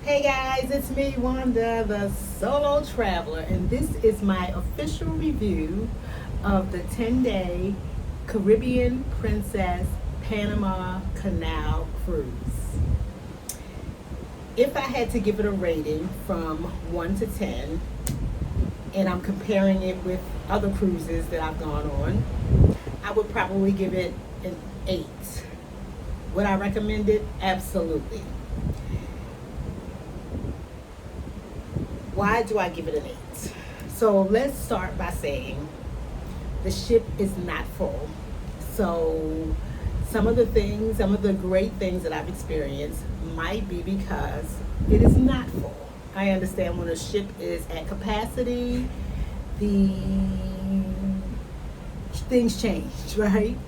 Hey guys, it's me, Wanda, the solo traveler, and this is my official review of the 10-day Caribbean Princess Panama Canal cruise. If I had to give it a rating from 1 to 10, and I'm comparing it with other cruises that I've gone on, I would probably give it an 8. Would I recommend it? Absolutely. Why do I give it an 8? So let's start by saying the ship is not full. So some of the great things that I've experienced might be because it is not full. I understand when a ship is at capacity, the things change, right?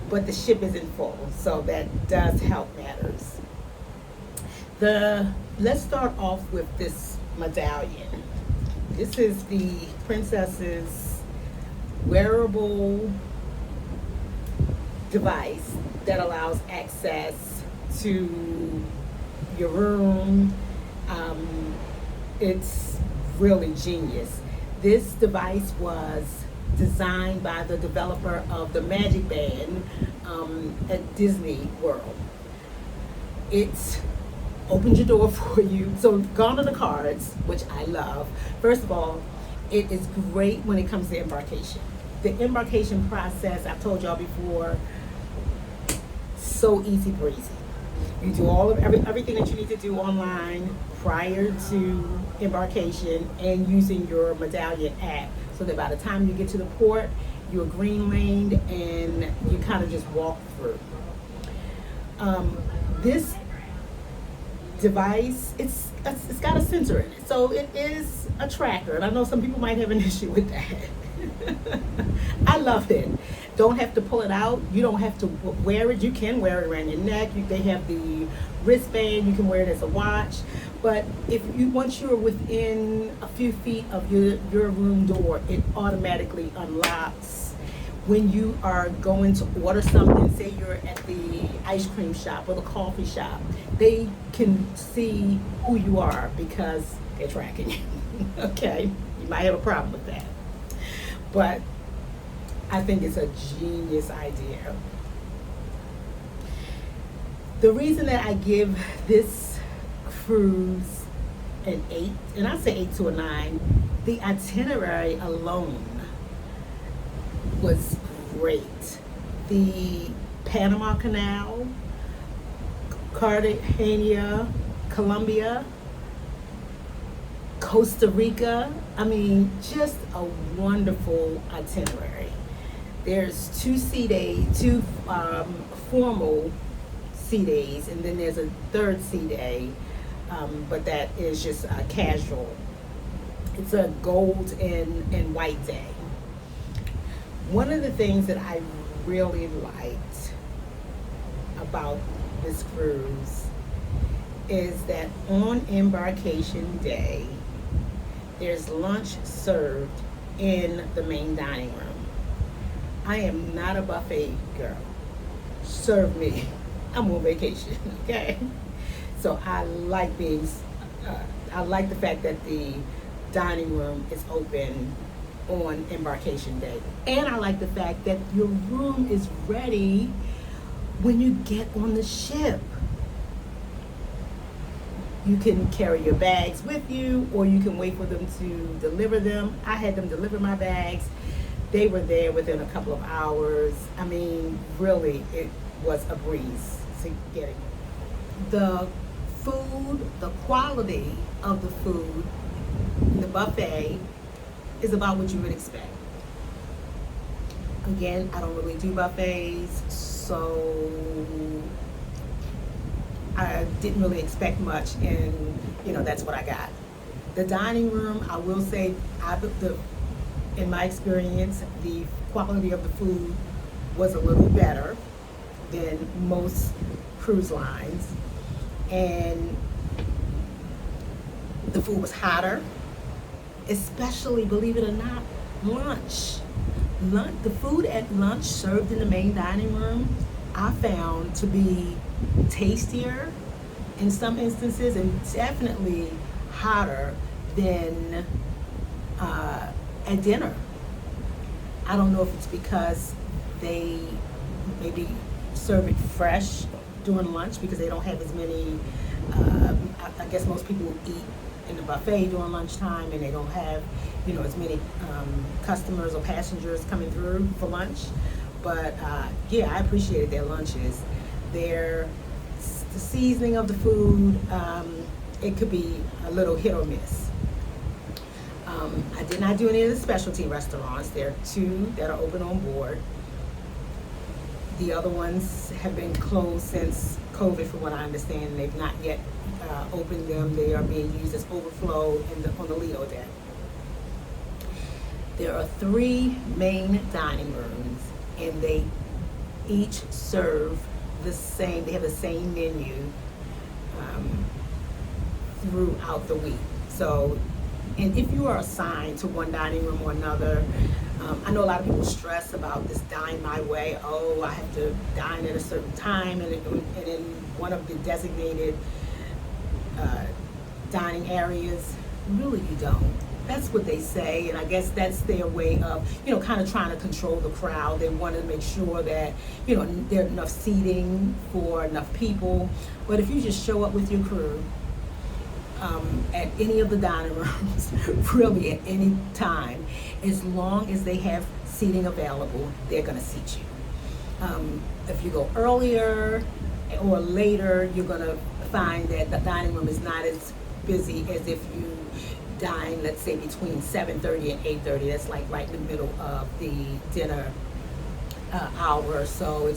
But the ship isn't full, so that does help matters. Let's start off with this medallion. This is the princess's wearable device that allows access to your room. It's really genius. This device was designed by the developer of the Magic Band at Disney World. It's opens your door for you. So gone are the cards, which I love. First of all, it is great when it comes to embarkation. The embarkation process, I've told y'all before, so easy breezy. You do everything that you need to do online prior to embarkation and using your Medallion app, so that by the time you get to the port, you're green laned and you kind of just walk through. This device, it's got a sensor in it, so it is a tracker, and I know some people might have an issue with that. I love it. Don't have to pull it out. You don't have to wear it. You can wear it around your neck. They have the wristband. You can wear it as a watch. But once you're within a few feet of your room door, it automatically unlocks. When you are going to order something, say you're at the ice cream shop or the coffee shop, they can see who you are because they're tracking you. Okay, you might have a problem with that, but I think it's a genius idea. The reason that I give this cruise an 8, and I say 8 to a 9, the itinerary alone was great. The Panama Canal, Cartagena, Colombia, Costa Rica. I mean, just a wonderful itinerary. There's 2 sea days, 2 formal sea days, and then there's a 3rd sea day, but that is just casual. It's a gold and white day. One of the things that I really liked about this cruise is that on embarkation day, there's lunch served in the main dining room. I am not a buffet girl. Serve me. I'm on vacation, okay? So I like the fact that the dining room is open on embarkation day. And I like the fact that your room is ready when you get on the ship. You can carry your bags with you, or you can wait for them to deliver them. I had them deliver my bags. They were there within a couple of hours. I mean, really, it was a breeze to get it. The food, the quality of the food, the buffet is about what you would expect. Again, I don't really do buffets, so I didn't really expect much, and that's what I got. The dining room, I will say, in my experience, the quality of the food was a little better than most cruise lines, and the food was hotter, especially, believe it or not, lunch. The food at lunch served in the main dining room, I found to be tastier in some instances, and definitely hotter than at dinner. I don't know if it's because they maybe serve it fresh during lunch because they don't have as many. I guess most people eat in the buffet during lunchtime, and they don't have, as many customers or passengers coming through for lunch. But yeah, I appreciated their lunches. The seasoning of the food, it could be a little hit or miss. I did not do any of the specialty restaurants. There are 2 that are open on board. The other ones have been closed since COVID, from what I understand. They've not yet opened them. They are being used as overflow on the Lido deck. There are 3 main dining rooms, and they each serve the same. They have the same menu throughout the week. So, and if you are assigned to one dining room or another, I know a lot of people stress about this dine my way. Oh, I have to dine at a certain time and in one of the designated dining areas. Really, you don't. That's what they say, and I guess that's their way of, kind of trying to control the crowd. They want to make sure that, there's enough seating for enough people. But if you just show up with your crew at any of the dining rooms, really at any time, as long as they have seating available, they're going to seat you. If you go earlier or later, you're going to find that the dining room is not as busy as if you dine, let's say, between 7:30 and 8:30. That's like right in the middle of the dinner hour, so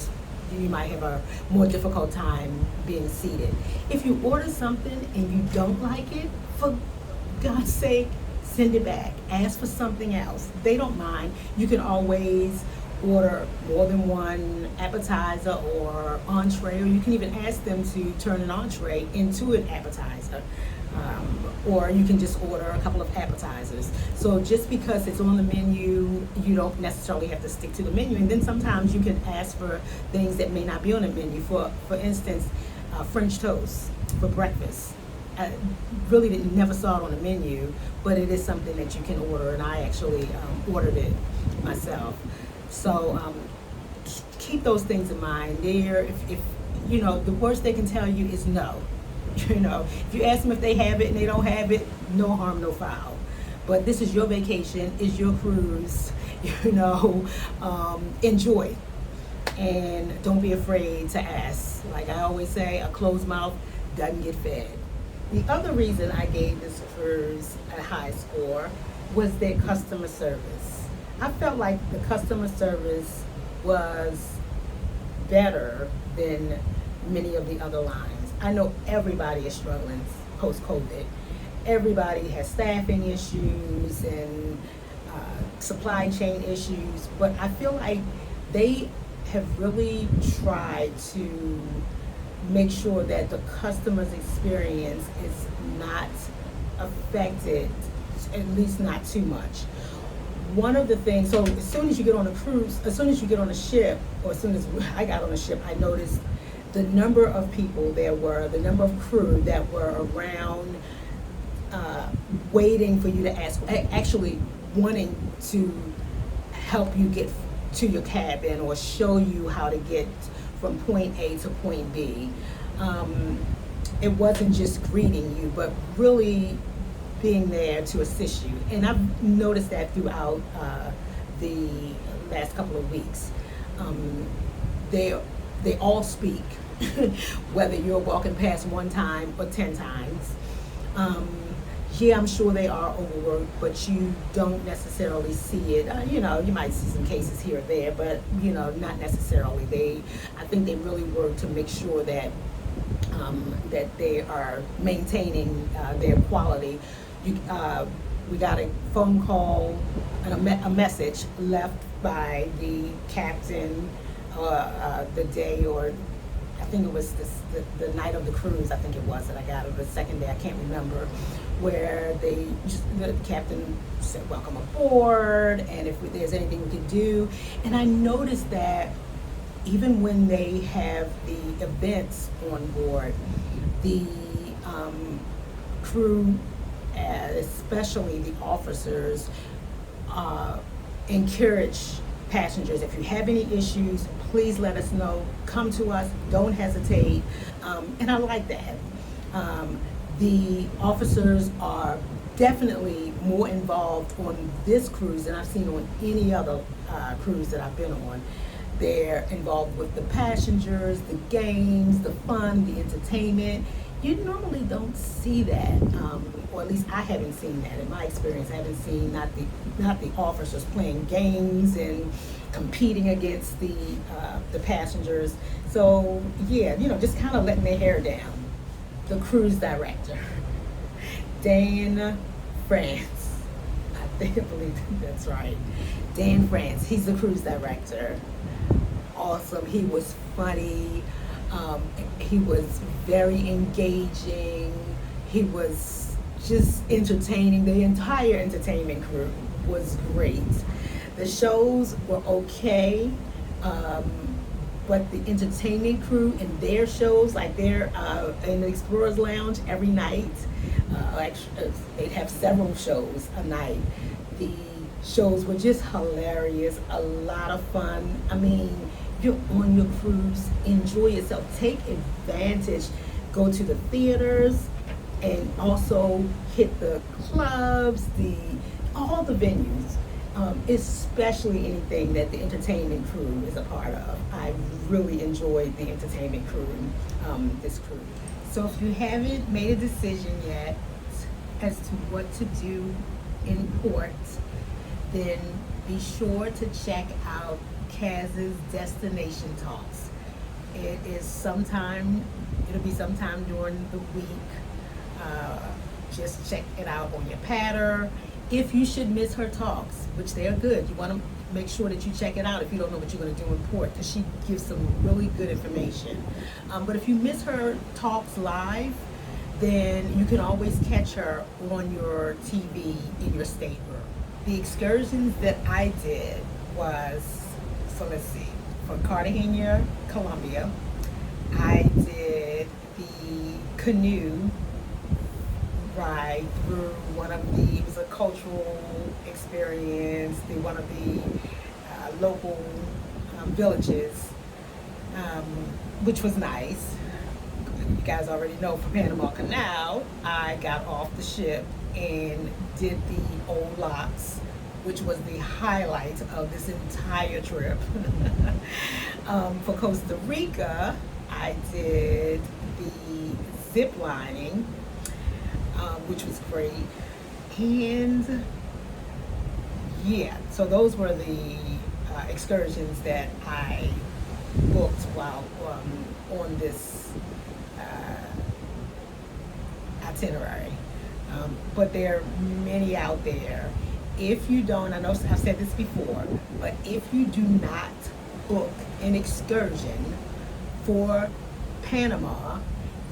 you might have a more difficult time being seated. If you order something and you don't like it, for God's sake, send it back. Ask for something else. They don't mind. You can always order more than one appetizer or entree, or you can even ask them to turn an entree into an appetizer. Or you can just order a couple of appetizers. So just because it's on the menu, you don't necessarily have to stick to the menu. And then sometimes you can ask for things that may not be on the menu. For instance, French toast for breakfast. I really never saw it on the menu, but it is something that you can order, and I actually ordered it myself. So keep those things in mind. If the worst they can tell you is no. If you ask them if they have it and they don't have it, no harm, no foul. But this is your vacation, is your cruise, enjoy. And don't be afraid to ask. Like I always say, a closed mouth doesn't get fed. The other reason I gave this cruise a high score was their customer service. I felt like the customer service was better than many of the other lines. I know everybody is struggling post-COVID. Everybody has staffing issues and supply chain issues, but I feel like they have really tried to make sure that the customer's experience is not affected, at least not too much. One of the things, so as soon as you get on a cruise, as soon as you get on a ship, or as soon as I got on a ship, I noticed the number of people there were, the number of crew that were around, waiting for you to ask, actually wanting to help you get to your cabin or show you how to get from point A to point B. It wasn't just greeting you, but really being there to assist you. And I've noticed that throughout the last couple of weeks. They all speak, whether you're walking past one time or 10 times. Yeah, I'm sure they are overworked, but you don't necessarily see it. You might see some cases here or there, but not necessarily. I think they really work to make sure that that they are maintaining their quality. We got a phone call and a message left by the captain the day, or I think it was the night of the cruise, I think it was, that I got it, the second day, I can't remember, where the captain said, welcome aboard, and if there's anything we can do. And I noticed that even when they have the events on board, The crew, especially the officers, encourage passengers, if you have any issues, please let us know. Come to us, don't hesitate. And I like that. The officers are definitely more involved on this cruise than I've seen on any other cruise that I've been on. They're involved with the passengers, the games, the fun, the entertainment. You normally don't see that, or at least I haven't seen that in my experience. I haven't seen not the officers playing games and competing against the passengers. So yeah, just kind of letting their hair down. The cruise director, Dan France. I believe that's right. Dan France. He's the cruise director. Awesome. He was funny. He was very engaging. He was just entertaining. The entire entertainment crew was great. The shows were okay, but the entertainment crew and their shows, like they're in the Explorers Lounge every night. Actually, they'd have several shows a night. The shows were just hilarious, a lot of fun. I mean, you're on your cruise, enjoy yourself, take advantage, go to the theaters, and also hit the clubs, all the venues, especially anything that the entertainment crew is a part of. I really enjoyed the entertainment crew, this cruise. So if you haven't made a decision yet as to what to do in port, then be sure to check out Kaz's Destination Talks. It'll be sometime during the week. Just check it out on your patter. If you should miss her talks, which they are good, you want to make sure that you check it out if you don't know what you're going to do in port, because she gives some really good information. But if you miss her talks live, then you can always catch her on your TV in your stateroom. The excursions that I did was, so let's see, for Cartagena, Colombia, I did the canoe ride through it was a cultural experience, one of the local villages, which was nice. You guys already know, for Panama Canal, I got off the ship and did the old locks, which was the highlight of this entire trip. For Costa Rica, I did the zip lining, which was great. And yeah, so those were the excursions that I booked while on this itinerary. But there are many out there. If you don't, I know I've said this before, but if you do not book an excursion for Panama,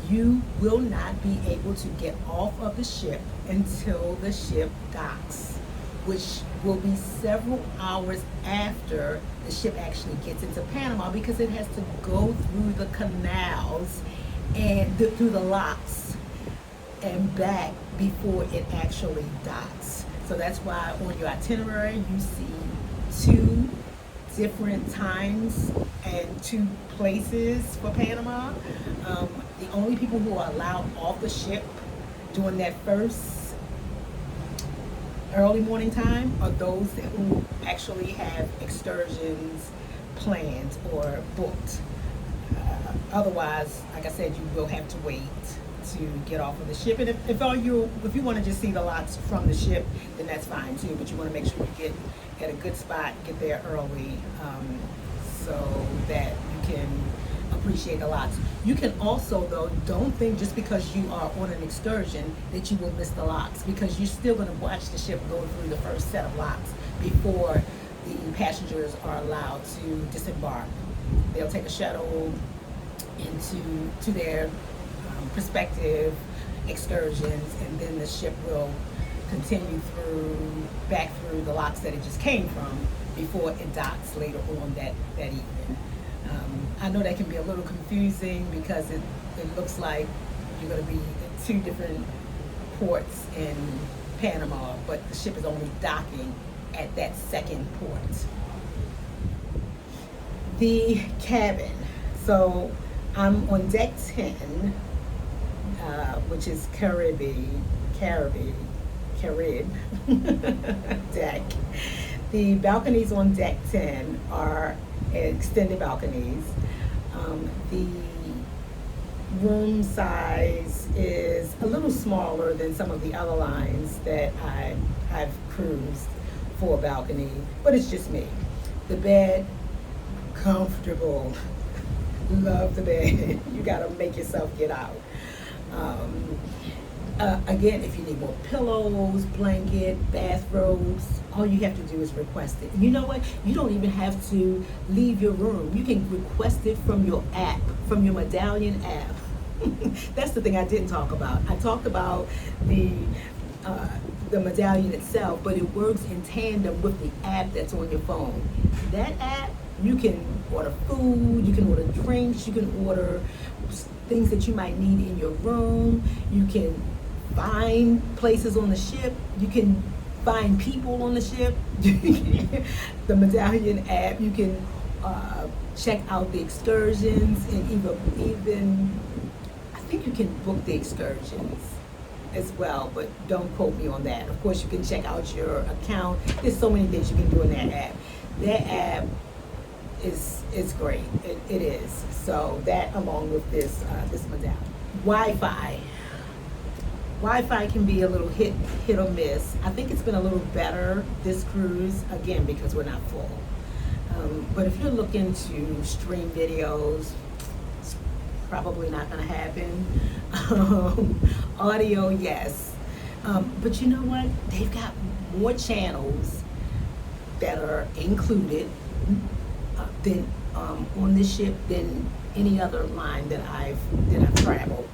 you will not be able to get off of the ship until the ship docks, which will be several hours after the ship actually gets into Panama, because it has to go through the canals and through the locks and back before it actually docks. So that's why on your itinerary you see 2 different times and 2 places for Panama. The only people who are allowed off the ship during that first early morning time are those who actually have excursions planned or booked. Otherwise, like I said, you will have to wait to get off of the ship. And if you want to just see the lots from the ship, then that's fine too. But you want to make sure you get at a good spot, get there early, so that you can appreciate the lots. You can also, though, don't think just because you are on an excursion that you will miss the locks, because you're still going to watch the ship go through the first set of locks before the passengers are allowed to disembark. They'll take a shuttle to their prospective excursions, and then the ship will continue back through the locks that it just came from before it docks later on that evening. I know that can be a little confusing because it looks like you're going to be at 2 different ports in Panama, but the ship is only docking at that second port. The cabin. So I'm on deck 10, which is Carib deck. The balconies on deck 10 are extended balconies. The room size is a little smaller than some of the other lines that I've cruised for a balcony, but it's just me. The bed, comfortable. Love the bed. You gotta make yourself get out. Again, if you need more pillows, blanket, bathrobes, all you have to do is request it. You know what? You don't even have to leave your room. You can request it from your app, from your Medallion app. That's the thing I didn't talk about. I talked about the Medallion itself, but it works in tandem with the app that's on your phone. That app, you can order food, you can order drinks, you can order things that you might need in your room. You can find places on the ship. You can find people on the ship. The Medallion app, you can check out the excursions, and even I think you can book the excursions as well, but don't quote me on that. Of course, you can check out your account. There's so many things you can do in that app. That app is great. It is. So that, along with this Medallion. Wi-Fi can be a little hit or miss. I think it's been a little better this cruise, again, because we're not full. But if you're looking to stream videos, it's probably not going to happen. Audio, yes. But you know what? They've got more channels that are included than on this ship than any other line that I've traveled.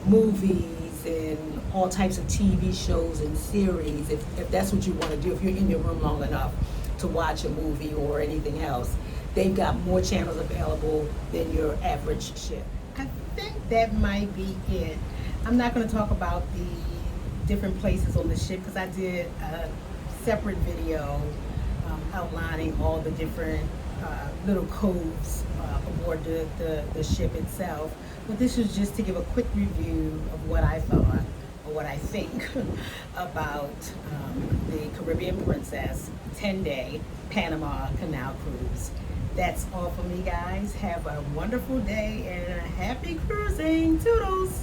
Movies and all types of TV shows and series, if that's what you want to do, if you're in your room long enough to watch a movie or anything else, they've got more channels available than your average ship. I think that might be it. I'm not going to talk about the different places on the ship because I did a separate video outlining all the different little coves aboard the ship itself. But this was just to give a quick review of what I thought, or what I think, about the Caribbean Princess 10-day Panama Canal cruise. That's all for me, guys. Have a wonderful day and happy cruising. Toodles!